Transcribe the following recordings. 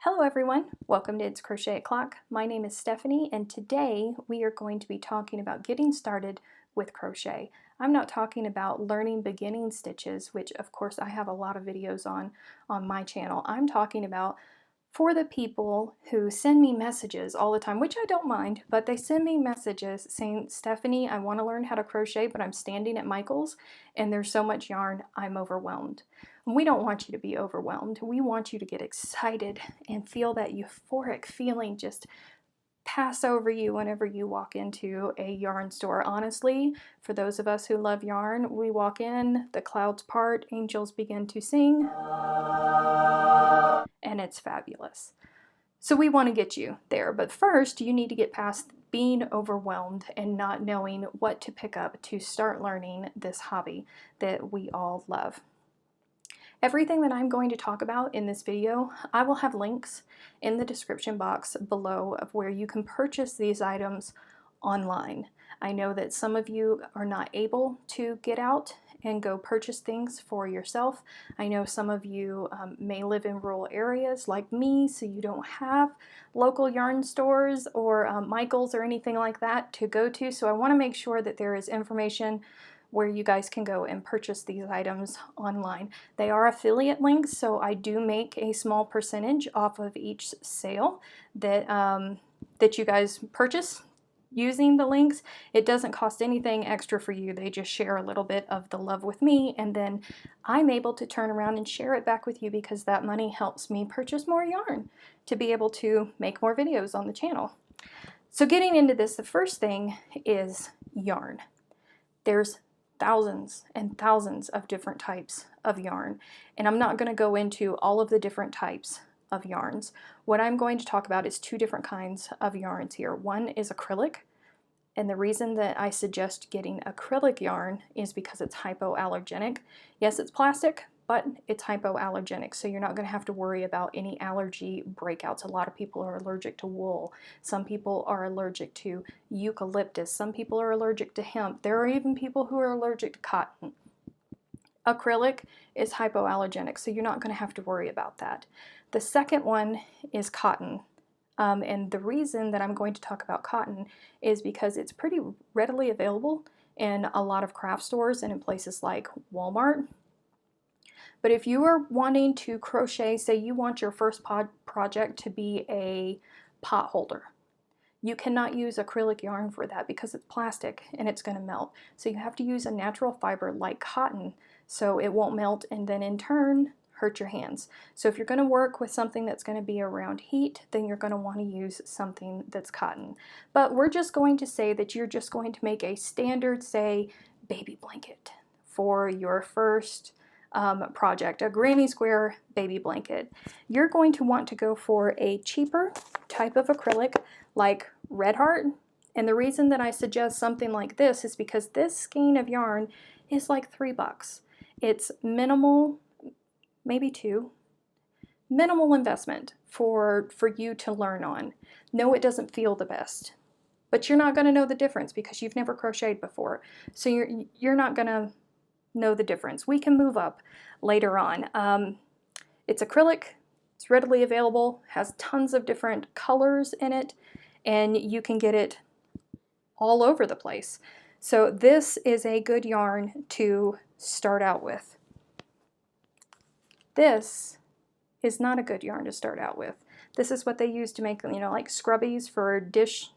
Hello everyone, welcome to It's Crochet O'Clock. My name is Stephanie and today we are going to be talking about getting started with crochet. I'm not talking about learning beginning stitches, which of course I have a lot of videos on my channel. I'm talking about for the people who send me messages all the time, which I don't mind, but they send me messages saying, Stephanie, I want to learn how to crochet, but I'm standing at Michael's and there's so much yarn, I'm overwhelmed. And we don't want you to be overwhelmed. We want you to get excited and feel that euphoric feeling just pass over you whenever you walk into a yarn store. Honestly, for those of us who love yarn, we walk in, the clouds part, angels begin to sing, and it's fabulous. So we want to get you there, but first you need to get past being overwhelmed and not knowing what to pick up to start learning this hobby that we all love. Everything that I'm going to talk about in this video, I will have links in the description box below of where you can purchase these items online. I know that some of you are not able to get out and go purchase things for yourself. I know some of you may live in rural areas like me, so you don't have local yarn stores or Michael's or anything like that to go to. So I want to make sure that there is information where you guys can go and purchase these items online. They are affiliate links, so I do make a small percentage off of each sale that, that you guys purchase using the links. It doesn't cost anything extra for you. They just share a little bit of the love with me, and then I'm able to turn around and share it back with you because that money helps me purchase more yarn to be able to make more videos on the channel. So getting into this, the first thing is yarn. There's thousands and thousands of different types of yarn, and I'm not going to go into all of the different types of yarns. What I'm going to talk about is two different kinds of yarns here. One is acrylic, and the reason that I suggest getting acrylic yarn is because it's hypoallergenic. Yes, it's plastic, but it's hypoallergenic, so you're not going to have to worry about any allergy breakouts. A lot of people are allergic to wool. Some people are allergic to eucalyptus. Some people are allergic to hemp. There are even people who are allergic to cotton. Acrylic is hypoallergenic, so you're not going to have to worry about that. The second one is cotton. And the reason that I'm going to talk about cotton is because it's pretty readily available in a lot of craft stores and in places like Walmart. But if you are wanting to crochet, say you want your first project to be a pot holder, you cannot use acrylic yarn for that because it's plastic and it's going to melt. So you have to use a natural fiber like cotton so it won't melt and then in turn hurt your hands. So if you're going to work with something that's going to be around heat, then you're going to want to use something that's cotton. But we're just going to say that you're just going to make a standard, say, baby blanket for your first project, a granny square baby blanket. You're going to want to go for a cheaper type of acrylic like Red Heart. And the reason that I suggest something like this is because this skein of yarn is like $3. It's minimal, maybe $2. Minimal investment for you to learn on. No, it doesn't feel the best, but you're not going to know the difference because you've never crocheted before. So you're not going to know the difference. We can move up later on. It's acrylic, it's readily available, has tons of different colors in it, and you can get it all over the place. So this is a good yarn to start out with. This is not a good yarn to start out with. This is what they use to make, like scrubbies for dish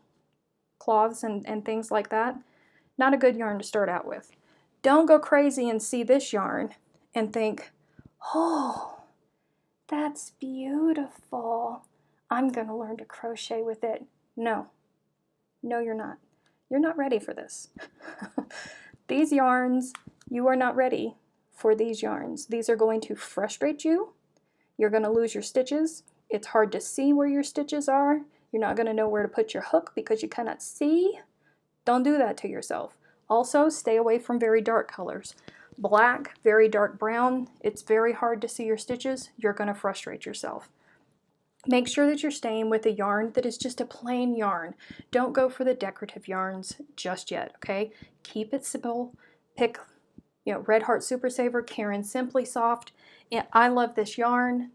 cloths and things like that. Not a good yarn to start out with. Don't go crazy and see this yarn and think, oh, that's beautiful. I'm going to learn to crochet with it. No, you're not. You're not ready for this. These yarns, you are not ready for these yarns. These are going to frustrate you. You're going to lose your stitches. It's hard to see where your stitches are. You're not going to know where to put your hook because you cannot see. Don't do that to yourself. Also, stay away from very dark colors. Black, very dark brown, it's very hard to see your stitches. You're going to frustrate yourself. Make sure that you're staying with a yarn that is just a plain yarn. Don't go for the decorative yarns just yet, okay? Keep it simple. Pick, Red Heart Super Saver, Karen Simply Soft. I love this yarn.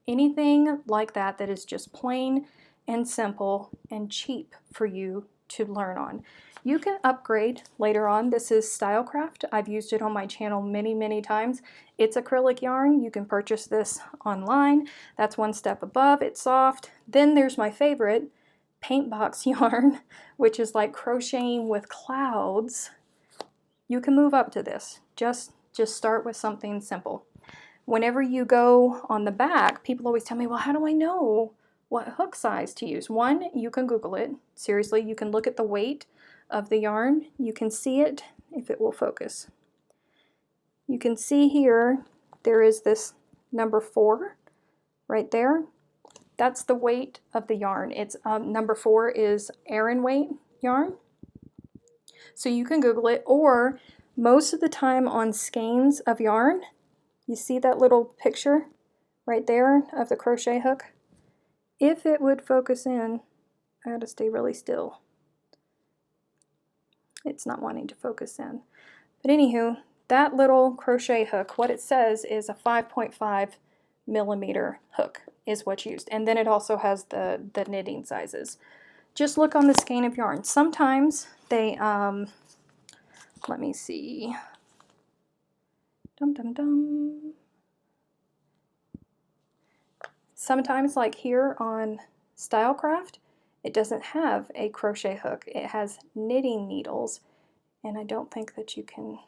anything like that that is just plain and simple and cheap for you to learn on. You can upgrade later on. This is Stylecraft. I've used it on my channel many times. It's acrylic yarn. You can purchase this online. That's one step above. It's soft. Then there's my favorite, paint box yarn, which is like crocheting with clouds. You can move up to this. Just start with something simple. Whenever you go on the back, people always tell me, well, how do I know what hook size to use? One, you can Google it. Seriously, you can look at the weight of the yarn. You can see it if it will focus. You can see here, there is this number 4 right there. That's the weight of the yarn. It's number 4 is Aran weight yarn. So you can Google it, or most of the time on skeins of yarn, you see that little picture right there of the crochet hook? If it would focus in, I gotta stay really still. It's not wanting to focus in. But anywho, that little crochet hook, what it says is a 5.5 millimeter hook is what's used. And then it also has the knitting sizes. Just look on the skein of yarn. Sometimes they, let me see. Sometimes, like here on Stylecraft, it doesn't have a crochet hook. It has knitting needles, and I don't think that you can,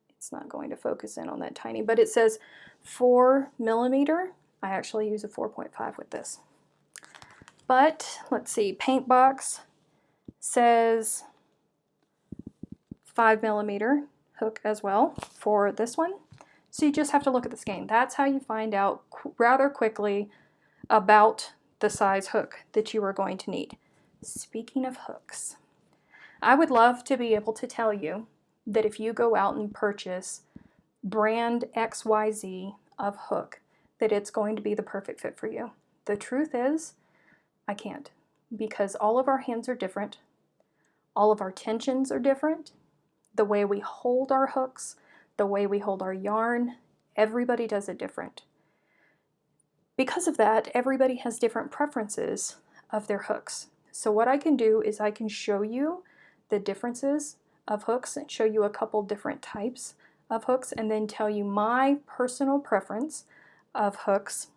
it's not going to focus in on that tiny, but it says 4 millimeter. I actually use a 4.5 with this. But let's see, Paint Box says 5 millimeter hook as well for this one. So you just have to look at the skein. That's how you find out rather quickly about the size hook that you are going to need. Speaking of hooks, I would love to be able to tell you that if you go out and purchase brand XYZ of hook, that it's going to be the perfect fit for you. The truth is, I can't, because all of our hands are different. All of our tensions are different. The way we hold our hooks, the way we hold our yarn, everybody does it different. Because of that, everybody has different preferences of their hooks. So what I can do is I can show you the differences of hooks and show you a couple different types of hooks and then tell you my personal preference of hooks.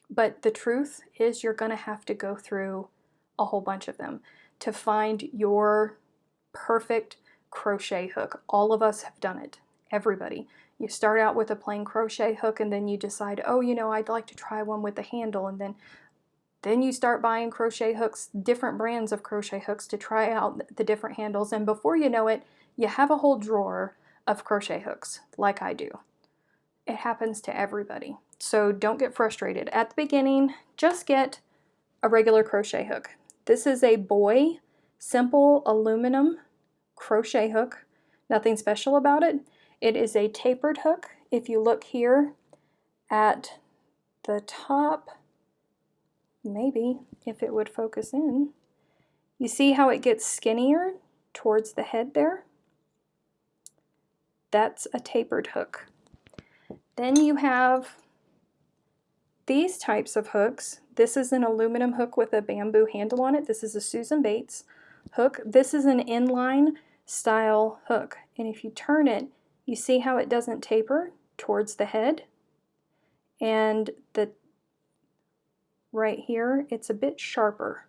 But the truth is you're going to have to go through a whole bunch of them to find your perfect crochet hook. All of us have done it. Everybody. You start out with a plain crochet hook and then you decide, oh, you know, I'd like to try one with a handle, and then you start buying crochet hooks, different brands of crochet hooks to try out the different handles, and before you know it, you have a whole drawer of crochet hooks like I do. It happens to everybody. So don't get frustrated. At the beginning, just get a regular crochet hook. This is a Boy simple aluminum crochet hook. Nothing special about it. It is a tapered hook. If you look here at the top, maybe if it would focus in, you see how it gets skinnier towards the head there? That's a tapered hook. Then you have these types of hooks. This is an aluminum hook with a bamboo handle on it. This is a Susan Bates hook. This is an inline style hook. And if you turn it, you see how it doesn't taper towards the head? And right here, it's a bit sharper.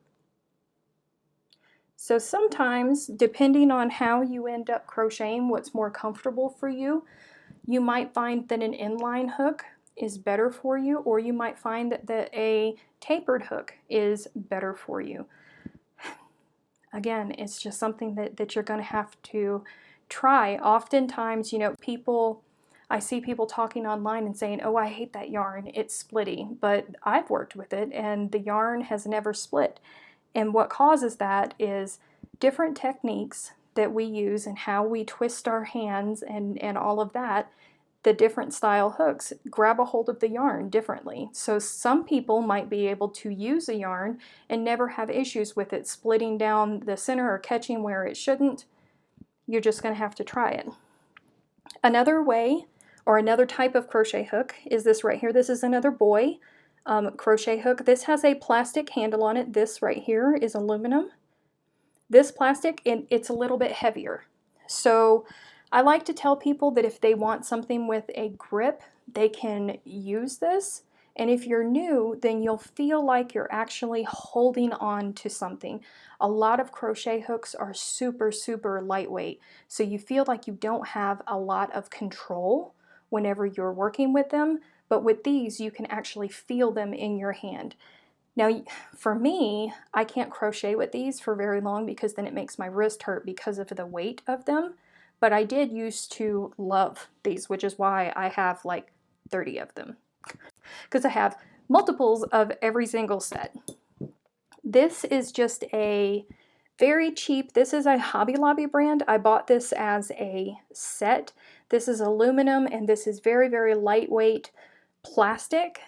So sometimes, depending on how you end up crocheting, what's more comfortable for you, you might find that an inline hook is better for you, or you might find that a tapered hook is better for you. Again, it's just something that you're going to have to try. Oftentimes, you know, I see people talking online and saying, oh, I hate that yarn, it's splitty, but I've worked with it and the yarn has never split. And what causes that is different techniques that we use and how we twist our hands and all of that. The different style hooks grab a hold of the yarn differently. So some people might be able to use a yarn and never have issues with it splitting down the center or catching where it shouldn't. You're just going to have to try it. Another way or another type of crochet hook is this right here. This is another boy crochet hook. This has a plastic handle on it. This right here is aluminum. This plastic, it's a little bit heavier. So I like to tell people that if they want something with a grip, they can use this. And if you're new, then you'll feel like you're actually holding on to something. A lot of crochet hooks are super, super lightweight. So you feel like you don't have a lot of control whenever you're working with them. But with these, you can actually feel them in your hand. Now, for me, I can't crochet with these for very long because then it makes my wrist hurt because of the weight of them. But I did used to love these, which is why I have like 30 of them. Because I have multiples of every single set. This is just a very cheap, this is a Hobby Lobby brand. I bought this as a set. This is aluminum and this is very, very lightweight plastic.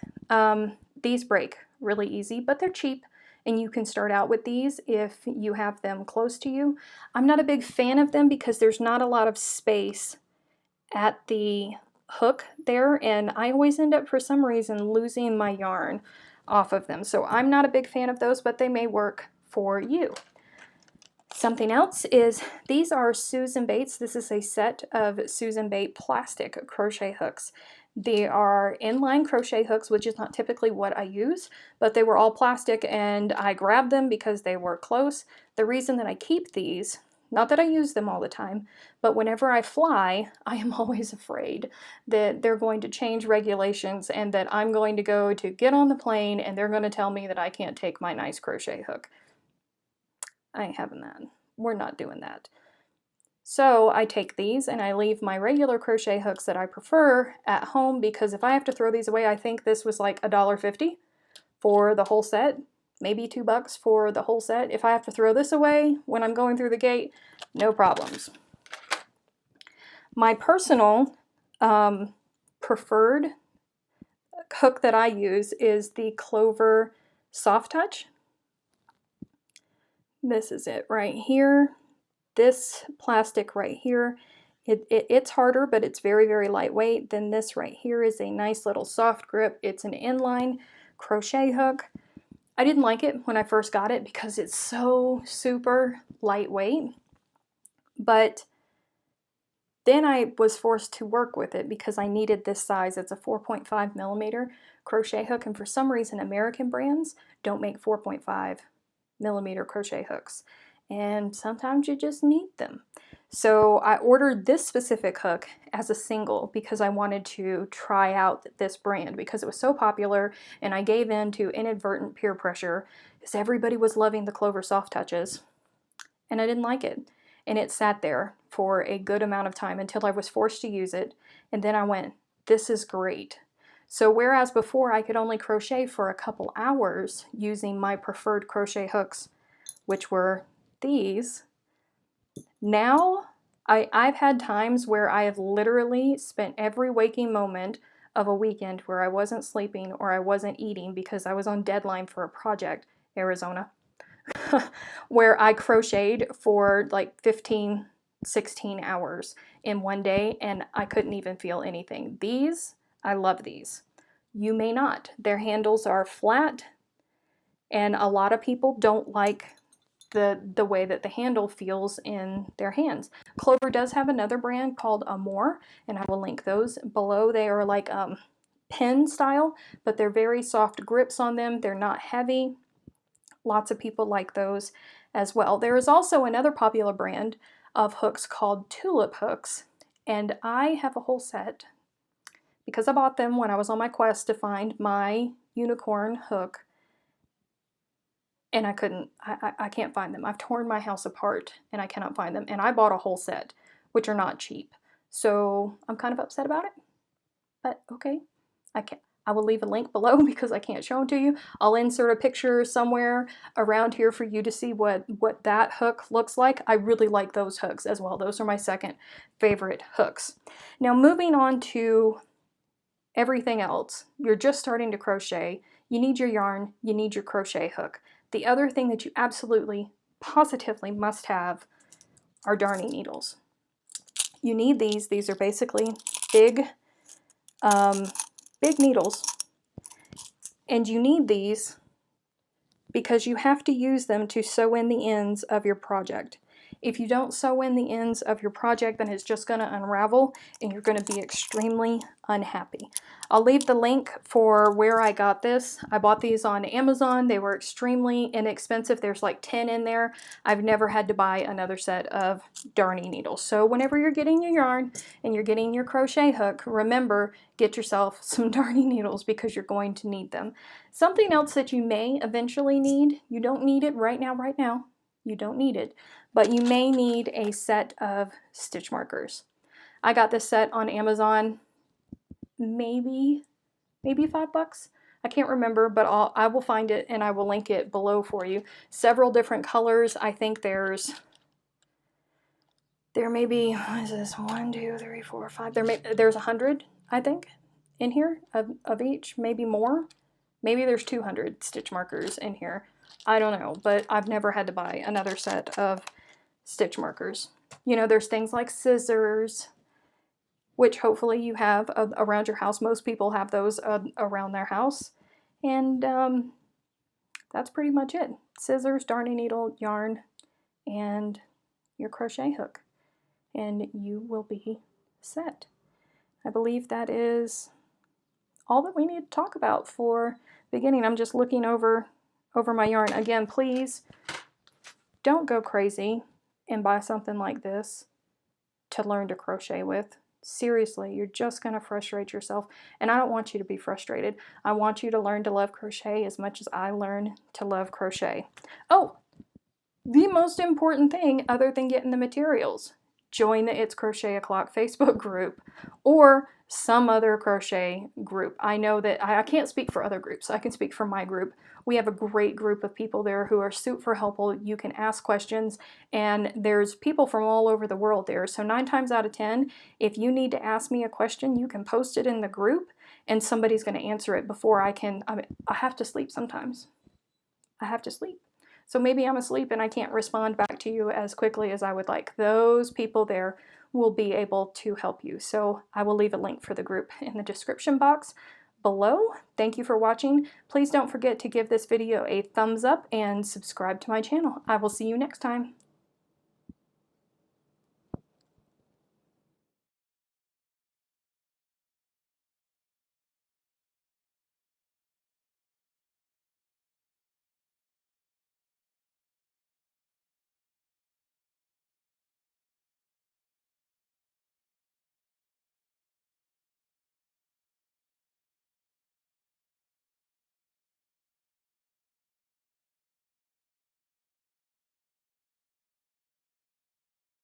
These break really easy, but they're cheap and you can start out with these if you have them close to you. I'm not a big fan of them because there's not a lot of space at the hook there, and I always end up for some reason losing my yarn off of them. So I'm not a big fan of those, but they may work for you. Something else is these are Susan Bates. This is a set of Susan Bates plastic crochet hooks. They are inline crochet hooks, which is not typically what I use, but they were all plastic and I grabbed them because they were close. The reason that I keep these, not that I use them all the time, but whenever I fly, I am always afraid that they're going to change regulations and that I'm going to go to get on the plane and they're going to tell me that I can't take my nice crochet hook. I ain't having that. We're not doing that. So I take these and I leave my regular crochet hooks that I prefer at home because if I have to throw these away, I think this was like $1.50 for the whole set, maybe $2 for the whole set. If I have to throw this away when I'm going through the gate, no problems. My personal preferred hook that I use is the Clover Soft Touch. This is it right here. This plastic right here, it's harder, but it's very, very lightweight. Then this right here is a nice little soft grip. It's an inline crochet hook. I didn't like it when I first got it because it's so super lightweight, but then I was forced to work with it because I needed this size. It's a 4.5 millimeter crochet hook, and for some reason American brands don't make 4.5 millimeter crochet hooks, and sometimes you just need them. So I ordered this specific hook as a single because I wanted to try out this brand because it was so popular, and I gave in to inadvertent peer pressure because everybody was loving the Clover Soft Touches and I didn't like it, and it sat there for a good amount of time until I was forced to use it, and then I went, this is great. So whereas before I could only crochet for a couple hours using my preferred crochet hooks, which were these, now I've had times where I have literally spent every waking moment of a weekend where I wasn't sleeping or I wasn't eating because I was on deadline for a project, Arizona, where I crocheted for like 15, 16 hours in one day and I couldn't even feel anything. These, I love these. You may not. Their handles are flat and a lot of people don't like the way that the handle feels in their hands. Clover does have another brand called Amore, and I will link those below. They are like pen style, but they're very soft grips on them. They're not heavy. Lots of people like those as well. There is also another popular brand of hooks called Tulip Hooks, and I have a whole set because I bought them when I was on my quest to find my unicorn hook, and I can't find them. I've torn my house apart and I cannot find them, and I bought a whole set, which are not cheap. So I'm kind of upset about it, but okay, I will leave a link below because I can't show them to you. I'll insert a picture somewhere around here for you to see what that hook looks like. I really like those hooks as well. Those are my second favorite hooks. Now moving on to everything else. You're just starting to crochet. You need your yarn. You need your crochet hook. The other thing that you absolutely, positively must have are darning needles. You need these. These are basically big big needles, and you need these because you have to use them to sew in the ends of your project. If you don't sew in the ends of your project, then it's just going to unravel and you're going to be extremely unhappy. I'll leave the link for where I got this. I bought these on Amazon. They were extremely inexpensive. There's like 10 in there. I've never had to buy another set of darning needles. So whenever you're getting your yarn and you're getting your crochet hook, remember, get yourself some darning needles because you're going to need them. Something else that you may eventually need, you don't need it right now, you don't need it, but you may need a set of stitch markers. I got this set on Amazon, maybe $5. I can't remember, but I will find it and I will link it below for you. Several different colors. I think there may be, what is this, 1, 2, 3, 4, 5, there's 100, I think, in here of each, maybe more. Maybe there's 200 stitch markers in here. I don't know, but I've never had to buy another set of stitch markers. You know, there's things like scissors, which hopefully you have around your house. Most people have those around their house. And that's pretty much it. Scissors, darning needle, yarn, and your crochet hook. And you will be set. I believe that is all that we need to talk about for beginning. I'm just looking over my yarn. Again, please don't go crazy and buy something like this to learn to crochet with. Seriously, you're just going to frustrate yourself, and I don't want you to be frustrated. I want you to learn to love crochet as much as I learn to love crochet. Oh, the most important thing other than getting the materials, join the It's Crochet O'Clock Facebook group or some other crochet group. I know that I can't speak for other groups. I can speak for my group. We have a great group of people there who are super helpful. You can ask questions, and there's people from all over the world there. So 9 times out of 10, if you need to ask me a question, you can post it in the group and somebody's going to answer it before I can. I have to sleep sometimes. I have to sleep. So maybe I'm asleep and I can't respond back to you as quickly as I would like. Those people there will be able to help you. So I will leave a link for the group in the description box below. Thank you for watching. Please don't forget to give this video a thumbs up and subscribe to my channel. I will see you next time.